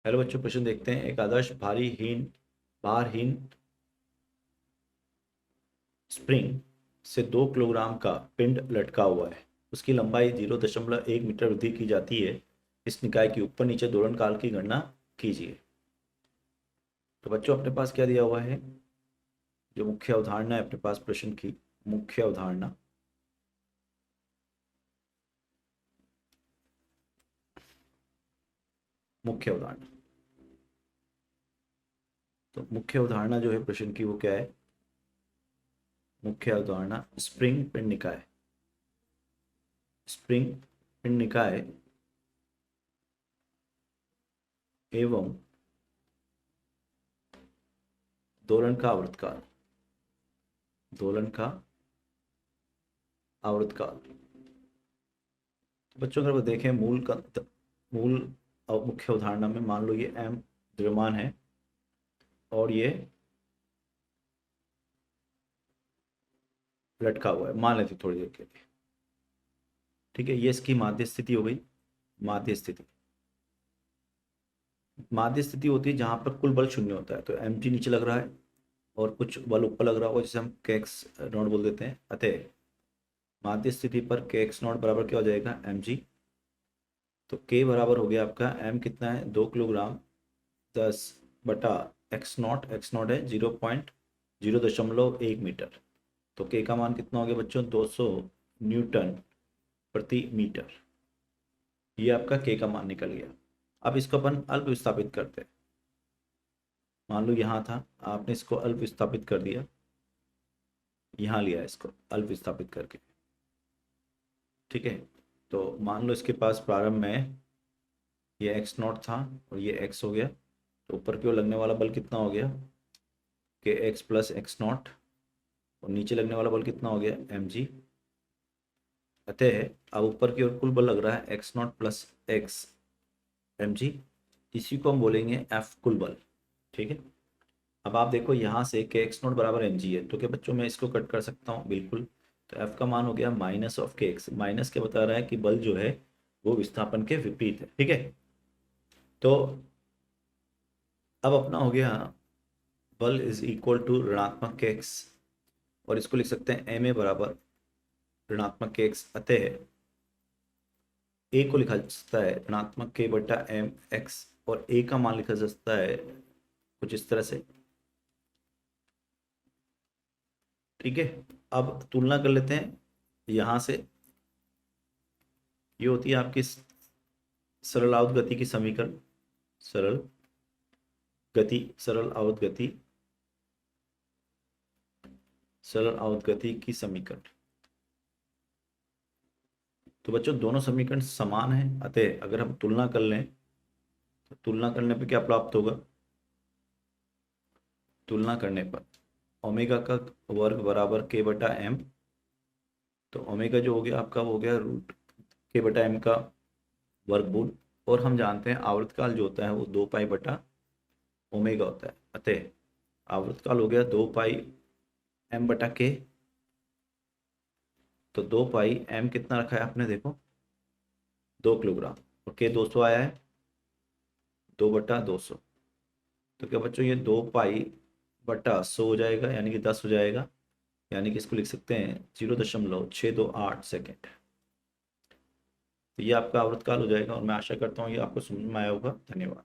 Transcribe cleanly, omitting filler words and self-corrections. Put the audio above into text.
Hello बच्चों, प्रश्न देखते हैं। एक आदर्श भारहीन स्प्रिंग से 2 किलोग्राम का पिंड लटका हुआ है। उसकी लंबाई 0.1 मीटर वृद्धि की जाती है। इस निकाय की ऊपर नीचे दोलन काल की गणना कीजिए। तो बच्चों, अपने पास क्या दिया हुआ है? जो मुख्य अवधारणा है अपने पास प्रश्न की, मुख्य अवधारणा मुख्य अवधारणा तो मुख्य अवधारणा जो है प्रश्न की, वो क्या है? मुख्य अवधारणा स्प्रिंग पिंड निकाय। स्प्रिंग पिंड निकाय एवं दोलन का आवर्तकाल। दोलन का आवर्तकाल। बच्चों, अगर वो देखें मूल मुख्य अवधारणा में, मान लो ये एम द्रव्यमान है और ये लटका हुआ है, मान लेते थोड़ी देर के लिए। ठीक है, ये इसकी माध्य स्थिति हो गई। माध्य स्थिति माध्य स्थिति होती है जहां पर कुल बल शून्य होता है। तो एम जी नीचे लग रहा है और कुछ बल ऊपर लग रहा होगा, जिसे हम के एक्स नॉट बोल देते हैं। अतः माध्य स्थिति पर के एक्स नॉट बराबर क्या हो जाएगा? M G. तो के बराबर हो गया आपका, एम कितना है? 2 किलोग्राम 10 बटा एक्स नॉट है 0.001 मीटर। तो के का मान कितना हो गया बच्चों? 200 न्यूटन प्रति मीटर। ये आपका के का मान निकल गया। अब इसको अपन अल्प विस्थापित करते हैं। मान लो यहाँ था, आपने इसको अल्प विस्थापित कर दिया, यहाँ लिया इसको अल्प विस्थापित करके। ठीक है, तो मान लो इसके पास प्रारंभ में ये एक्स नॉट था और ये एक्स हो गया। तो ऊपर की ओर लगने वाला बल कितना हो गया? के एक्स प्लस एक्स नॉट। और नीचे लगने वाला बल कितना हो गया? M G. अतः अब ऊपर की ओर कुल बल लग रहा है X naught plus X M G. इसी को हम बोलेंगे एफ कुल बल। ठीक है, अब आप देखो यहाँ से के एक्स नॉट बराबर एम जी है, तो क्या बच्चों मैं इसको कट कर सकता हूँ? बिल्कुल। तो एफ का मान हो गया माइनस ऑफ के एक्स। माइनस क्या बता रहा है? कि बल जो है वो विस्थापन के विपरीत है। ठीक है, तो अब अपना हो गया बल इज इक्वल टू ऋणात्मक के एक्स, और इसको लिख सकते हैं एम ए बराबर ऋणात्मक के एक्स। अतः ए को लिखा जा सकता है ऋणात्मक के बटा एम एक्स, और ए का मान लिखा जा सकता है कुछ इस तरह से। ठीक है, अब तुलना कर लेते हैं यहां से। ये होती है आपकी सरल आवत गति की समीकरण। सरल सरल आवत गति सरल आवत गति की समीकरण। तो बच्चों, दोनों समीकरण समान हैं। अतः अगर हम तुलना कर लें तो तुलना करने पर क्या प्राप्त होगा? तुलना करने पर ओमेगा का वर्ग बराबर के बटा एम। तो ओमेगा जो हो गया आपका, वो हो गया रूट के बटा एम का वर्गमूल। और हम जानते हैं आवर्तकाल जो होता है वो 2 पाई बटा ओमेगा होता है। अतः आवर्तकाल हो गया 2 पाई एम बटा के। तो 2 पाई एम कितना रखा है आपने? देखो 2 किलोग्राम, और के 200 आया है, 2/200। तो क्या बच्चों, ये 2 पाई बटा 100 हो जाएगा, यानी कि 10 हो जाएगा। यानी कि इसको लिख सकते हैं 0.628 सेकेंड। तो ये आपका आवर्तकाल हो जाएगा, और मैं आशा करता हूँ ये आपको समझ में आया होगा। धन्यवाद।